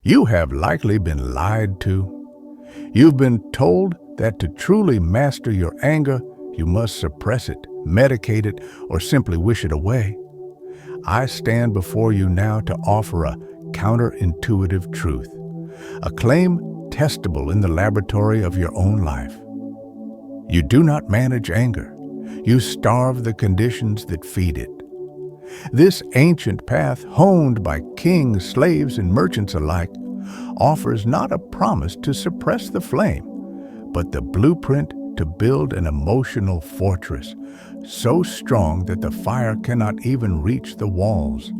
You have likely been lied to. You've been told that to truly master your anger, you must suppress it, medicate it, or simply wish it away. I stand before you now to offer a counterintuitive truth, a claim testable in the laboratory of your own life. You do not manage anger. You starve the conditions that feed it. This ancient path, honed by kings, slaves, and merchants alike, offers not a promise to suppress the flame, but the blueprint to build an emotional fortress so strong that the fire cannot even reach the walls.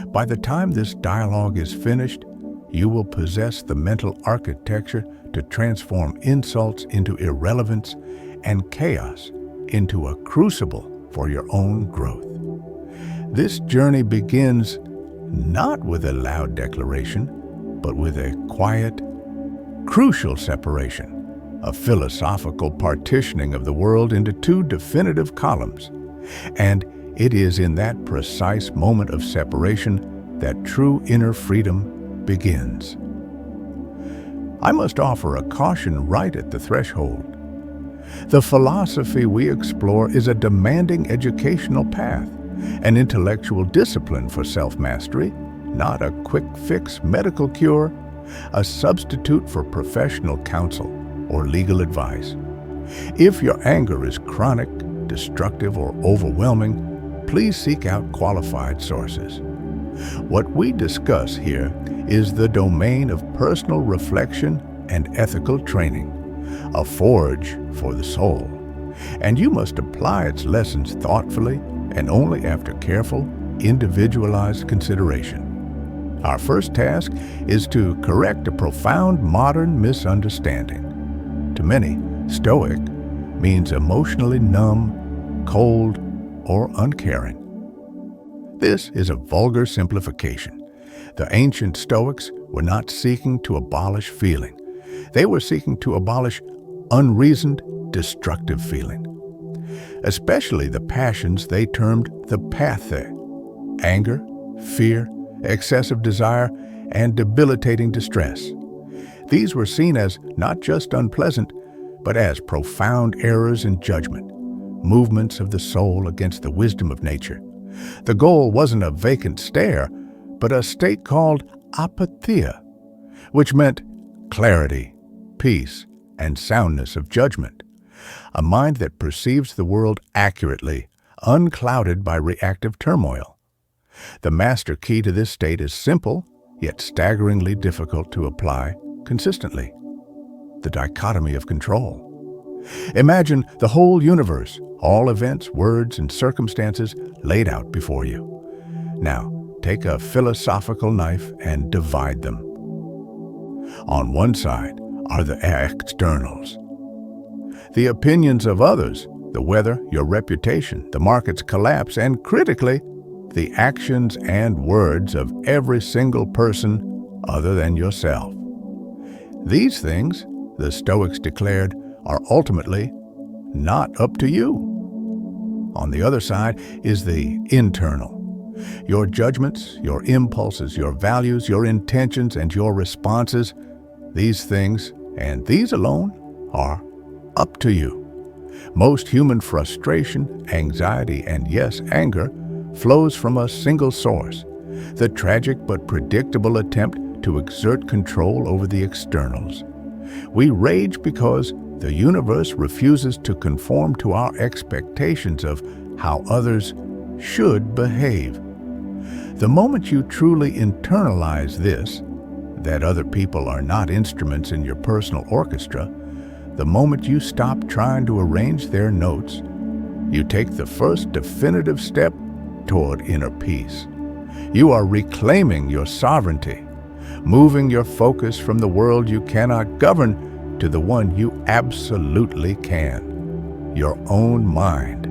By the time this dialogue is finished, you will possess the mental architecture to transform insults into irrelevance and chaos into a crucible for your own growth. This journey begins not with a loud declaration, but with a quiet, crucial separation, a philosophical partitioning of the world into two definitive columns. And it is in that precise moment of separation that true inner freedom begins. I must offer a caution right at the threshold. The philosophy we explore is a demanding educational path, an intellectual discipline for self-mastery, not a quick-fix medical cure, a substitute for professional counsel or legal advice. If your anger is chronic, destructive, or overwhelming, please seek out qualified sources. What we discuss here is the domain of personal reflection and ethical training, a forge for the soul, and you must apply its lessons thoughtfully and only after careful, individualized consideration. Our first task is to correct a profound modern misunderstanding. To many, Stoic means emotionally numb, cold, or uncaring. This is a vulgar simplification. The ancient Stoics were not seeking to abolish feeling. They were seeking to abolish unreasoned, destructive feeling, especially the passions they termed the pathe: anger, fear, excessive desire, and debilitating distress. These were seen as not just unpleasant, but as profound errors in judgment, movements of the soul against the wisdom of nature. The goal wasn't a vacant stare, but a state called apatheia, which meant clarity, peace, and soundness of judgment, a mind that perceives the world accurately, unclouded by reactive turmoil. The master key to this state is simple, yet staggeringly difficult to apply consistently: the dichotomy of control. Imagine the whole universe, all events, words, and circumstances laid out before you. Now, take a philosophical knife and divide them. On one side are the externals, the opinions of others, the weather, your reputation, the market's collapse, and critically, the actions and words of every single person other than yourself. These things, the Stoics declared, are ultimately not up to you. On the other side is the internal. Your judgments, your impulses, your values, your intentions, and your responses, these things, and these alone, are up to you. Most human frustration, anxiety, and yes, anger flows from a single source: the tragic but predictable attempt to exert control over the externals. We rage because the universe refuses to conform to our expectations of how others should behave. The moment you truly internalize this, that other people are not instruments in your personal orchestra, the moment you stop trying to arrange their notes, you take the first definitive step toward inner peace. You are reclaiming your sovereignty, moving your focus from the world you cannot govern to the one you absolutely can: your own mind.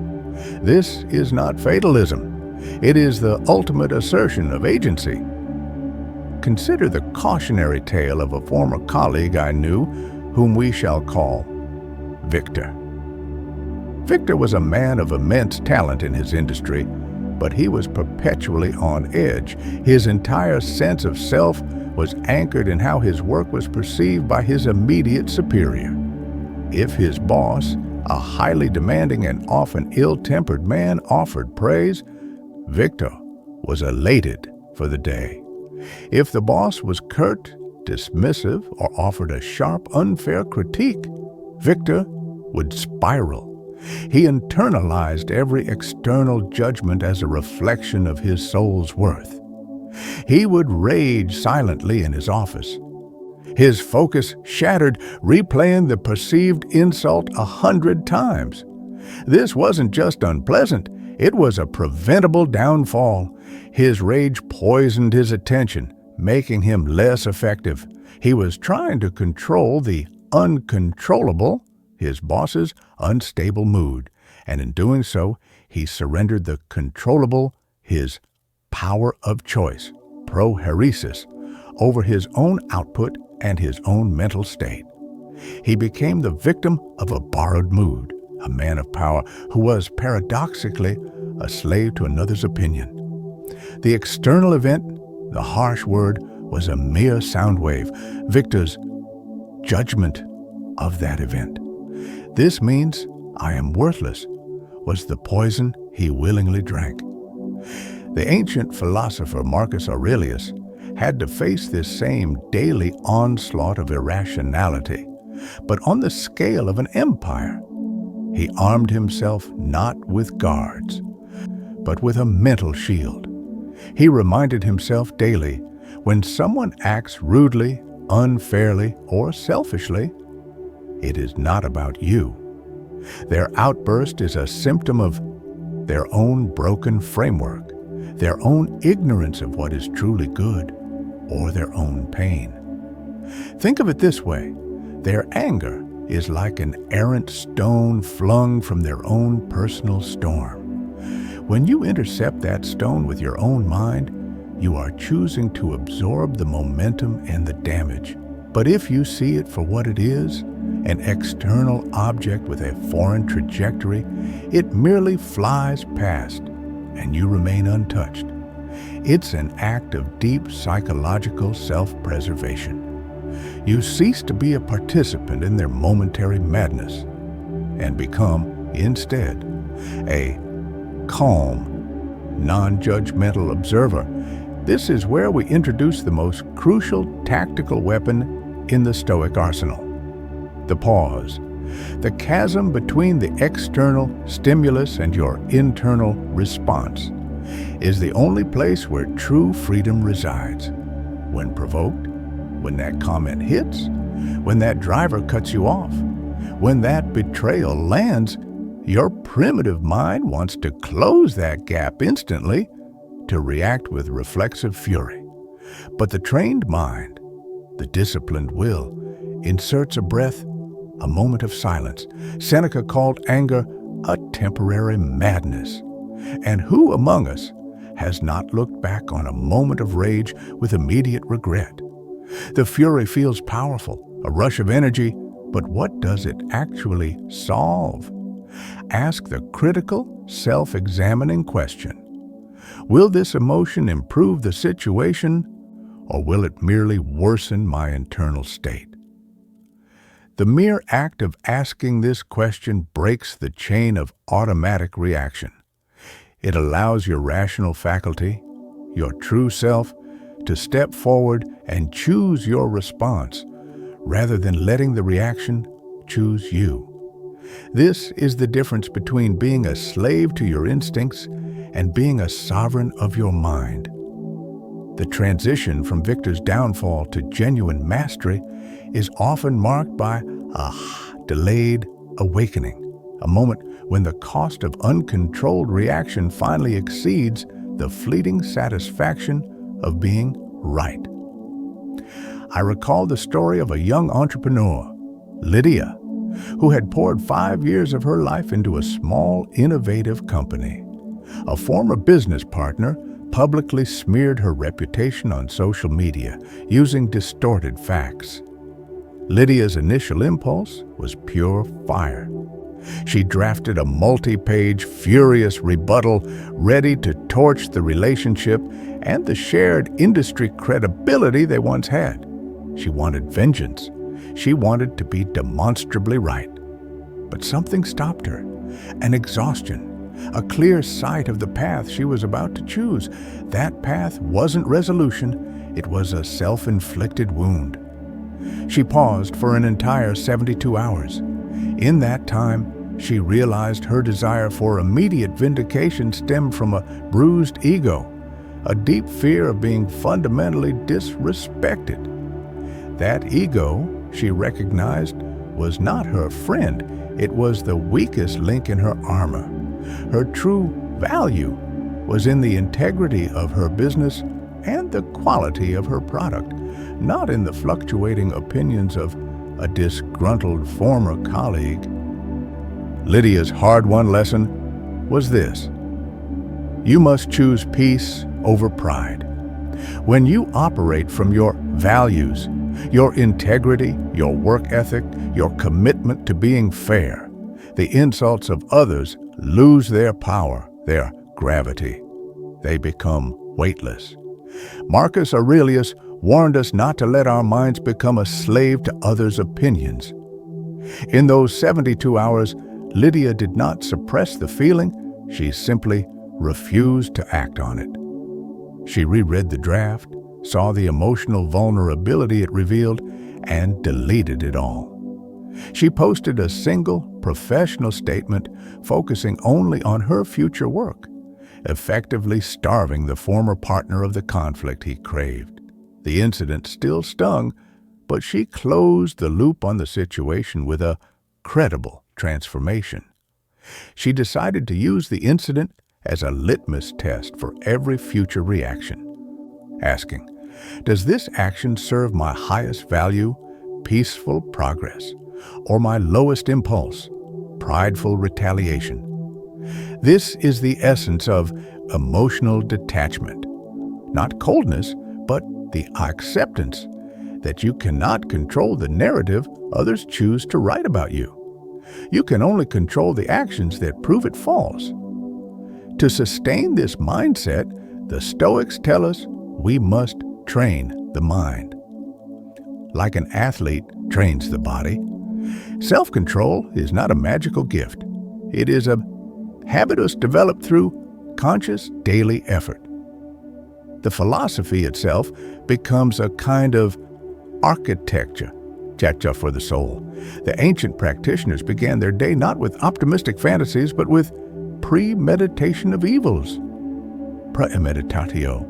This is not fatalism. It is the ultimate assertion of agency. Consider the cautionary tale of a former colleague I knew, whom we shall call Victor. Victor was a man of immense talent in his industry, but he was perpetually on edge. His entire sense of self was anchored in how his work was perceived by his immediate superior. If his boss, a highly demanding and often ill-tempered man, offered praise, Victor was elated for the day. If the boss was curt, dismissive, or offered a sharp, unfair critique, Victor would spiral. He internalized every external judgment as a reflection of his soul's worth. He would rage silently in his office, his focus shattered, replaying the perceived insult 100 times. This wasn't just unpleasant, it was a preventable downfall. His rage poisoned his attention, making him less effective. He was trying to control the uncontrollable, his boss's unstable mood, and in doing so, he surrendered the controllable, his power of choice, proheresis, over his own output and his own mental state. He became the victim of a borrowed mood, a man of power who was paradoxically a slave to another's opinion. The external event, the harsh word, was a mere sound wave, Victor's judgment of that event. This means I am worthless was the poison he willingly drank. The ancient philosopher Marcus Aurelius had to face this same daily onslaught of irrationality, but on the scale of an empire. He armed himself not with guards, but with a mental shield. He reminded himself daily, when someone acts rudely, unfairly, or selfishly, it is not about you. Their outburst is a symptom of their own broken framework, their own ignorance of what is truly good, or their own pain. Think of it this way: their anger is like an errant stone flung from their own personal storm. When you intercept that stone with your own mind, you are choosing to absorb the momentum and the damage. But if you see it for what it is, an external object with a foreign trajectory, it merely flies past, and you remain untouched. It's an act of deep psychological self-preservation. You cease to be a participant in their momentary madness and become, instead, a calm, non-judgmental observer. This is where we introduce the most crucial tactical weapon in the Stoic arsenal: the pause. The chasm between the external stimulus and your internal response is the only place where true freedom resides. When provoked, when that comment hits, when that driver cuts you off, when that betrayal lands, your primitive mind wants to close that gap instantly, to react with reflexive fury. But the trained mind, the disciplined will, inserts a breath, a moment of silence. Seneca called anger a temporary madness. And who among us has not looked back on a moment of rage with immediate regret? The fury feels powerful, a rush of energy, but what does it actually solve? Ask the critical, self-examining question: will this emotion improve the situation, or will it merely worsen my internal state? The mere act of asking this question breaks the chain of automatic reaction. It allows your rational faculty, your true self, to step forward and choose your response, rather than letting the reaction choose you. This is the difference between being a slave to your instincts and being a sovereign of your mind. The transition from Victor's downfall to genuine mastery is often marked by a delayed awakening, a moment when the cost of uncontrolled reaction finally exceeds the fleeting satisfaction of being right. I recall the story of a young entrepreneur, Lydia, who had poured 5 years of her life into a small, innovative company. A former business partner publicly smeared her reputation on social media using distorted facts. Lydia's initial impulse was pure fire. She drafted a multi-page, furious rebuttal ready to torch the relationship and the shared industry credibility they once had. She wanted vengeance. She wanted to be demonstrably right. But something stopped her, an exhaustion, a clear sight of the path she was about to choose. That path wasn't resolution, it was a self-inflicted wound. She paused for an entire 72 hours. In that time, she realized her desire for immediate vindication stemmed from a bruised ego, a deep fear of being fundamentally disrespected. That ego, she recognized, was not her friend. It was the weakest link in her armor. Her true value was in the integrity of her business and the quality of her product, not in the fluctuating opinions of a disgruntled former colleague. Lydia's hard-won lesson was this: you must choose peace over pride. When you operate from your values, your integrity, your work ethic, your commitment to being fair, the insults of others lose their power, their gravity. They become weightless. Marcus Aurelius warned us not to let our minds become a slave to others' opinions. In those 72 hours, Lydia did not suppress the feeling, she simply refused to act on it. She reread the draft, saw the emotional vulnerability it revealed, and deleted it all. She posted a single professional statement focusing only on her future work, effectively starving the former partner of the conflict he craved. The incident still stung, but she closed the loop on the situation with a credible transformation. She decided to use the incident as a litmus test for every future reaction, asking, does this action serve my highest value, peaceful progress, or my lowest impulse, prideful retaliation? This is the essence of emotional detachment. Not coldness, but the acceptance that you cannot control the narrative others choose to write about you. You can only control the actions that prove it false. To sustain this mindset, the Stoics tell us we must train the mind. Like an athlete trains the body, self-control is not a magical gift. It is a habitus developed through conscious daily effort. The philosophy itself becomes a kind of architecture, chacha for the soul. The ancient practitioners began their day not with optimistic fantasies, but with premeditation of evils, praemeditatio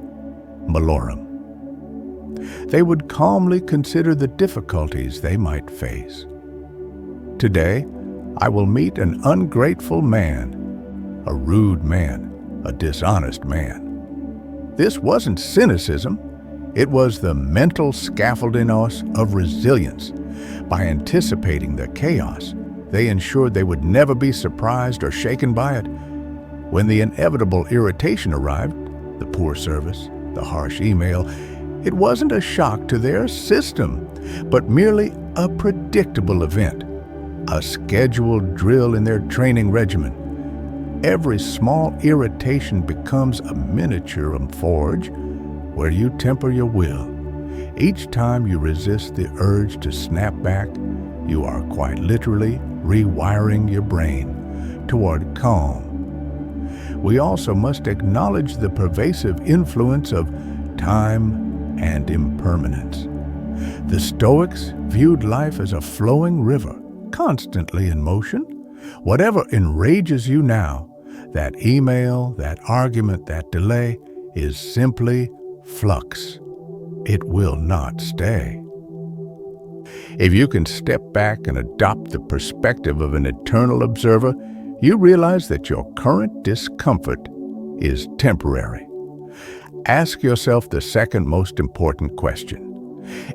malorum. They would calmly consider the difficulties they might face. Today, I will meet an ungrateful man, a rude man, a dishonest man. This wasn't cynicism. It was the mental scaffolding us of resilience. By anticipating the chaos, they ensured they would never be surprised or shaken by it. When the inevitable irritation arrived, the poor service, the harsh email, it wasn't a shock to their system, but merely a predictable event, a scheduled drill in their training regimen. Every small irritation becomes a miniature forge where you temper your will. Each time you resist the urge to snap back, you are quite literally rewiring your brain toward calm. We also must acknowledge the pervasive influence of time and impermanence. The Stoics viewed life as a flowing river, constantly in motion. Whatever enrages you now, that email, that argument, that delay, is simply flux. It will not stay. If you can step back and adopt the perspective of an eternal observer, you realize that your current discomfort is temporary. Ask yourself the second most important question.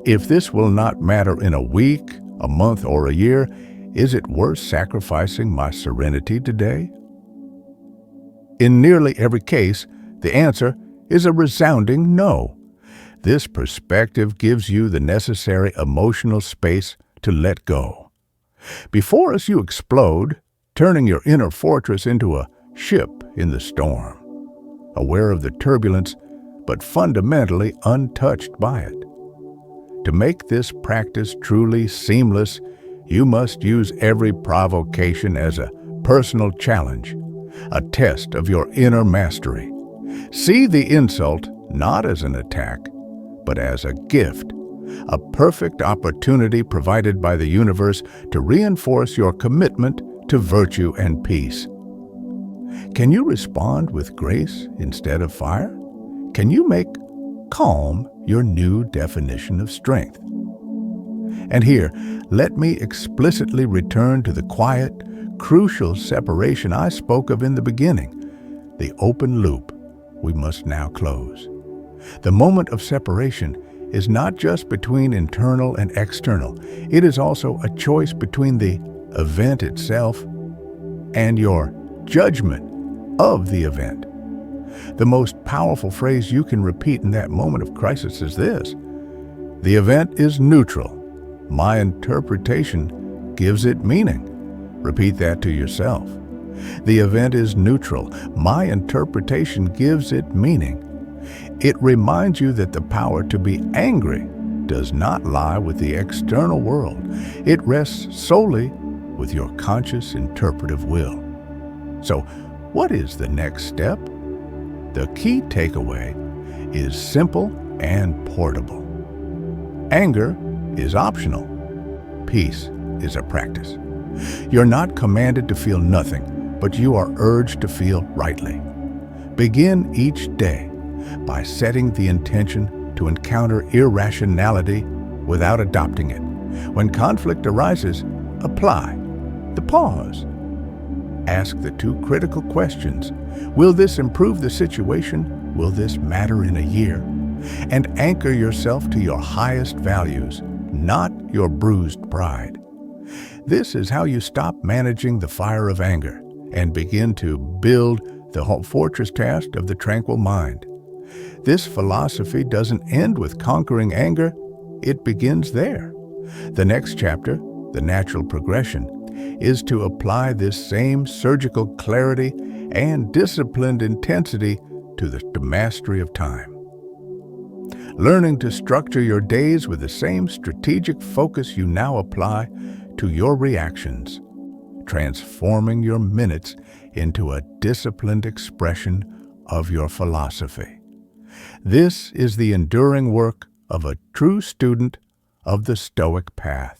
If this will not matter in a week, a month, or a year, is it worth sacrificing my serenity today? In nearly every case, the answer is a resounding no. This perspective gives you the necessary emotional space to let go. Before as you explode, turning your inner fortress into a ship in the storm. Aware of the turbulence, but fundamentally untouched by it. To make this practice truly seamless, you must use every provocation as a personal challenge, a test of your inner mastery. See the insult not as an attack, but as a gift, a perfect opportunity provided by the universe to reinforce your commitment to virtue and peace. Can you respond with grace instead of fire? Can you make calm your new definition of strength? And here, let me explicitly return to the quiet, crucial separation I spoke of in the beginning, the open loop we must now close. The moment of separation is not just between internal and external. It is also a choice between the event itself and your judgment of the event. The most powerful phrase you can repeat in that moment of crisis is this: the event is neutral. My interpretation gives it meaning. Repeat that to yourself. The event is neutral. My interpretation gives it meaning. It reminds you that the power to be angry does not lie with the external world. It rests solely with your conscious interpretive will. So, what is the next step? The key takeaway is simple and portable. Anger is optional. Peace is a practice. You're not commanded to feel nothing, but you are urged to feel rightly. Begin each day by setting the intention to encounter irrationality without adopting it. When conflict arises, apply the pause. Ask the two critical questions. Will this improve the situation? Will this matter in a year? And anchor yourself to your highest values, not your bruised pride. This is how you stop managing the fire of anger and begin to build the fortress task of the tranquil mind. This philosophy doesn't end with conquering anger, it begins there. The next chapter, the natural progression, is to apply this same surgical clarity and disciplined intensity to the mastery of time. Learning to structure your days with the same strategic focus you now apply to your reactions, transforming your minutes into a disciplined expression of your philosophy. This is the enduring work of a true student of the Stoic path.